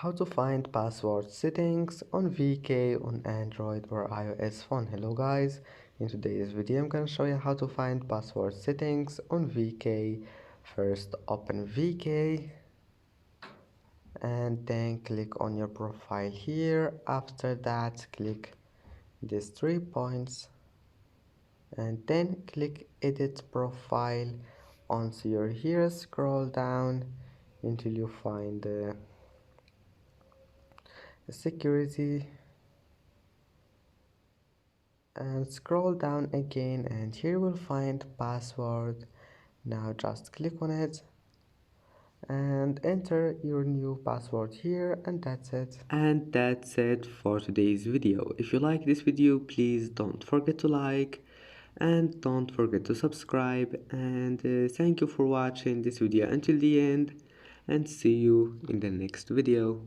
How to find password settings on VK on Android or iOS phone. Hello guys, in today's video I'm gonna show you how to find password settings on VK. First open VK and then click on your profile here. After that click these 3 points and then click edit profile. Once you're here, scroll down until you find the security and scroll down again, and here we'll find password. Now just click on it and enter your new password here, and that's it. And that's it for today's video. If you like this video, please don't forget to like and don't forget to subscribe, and thank you for watching this video until the end, and see you in the next video.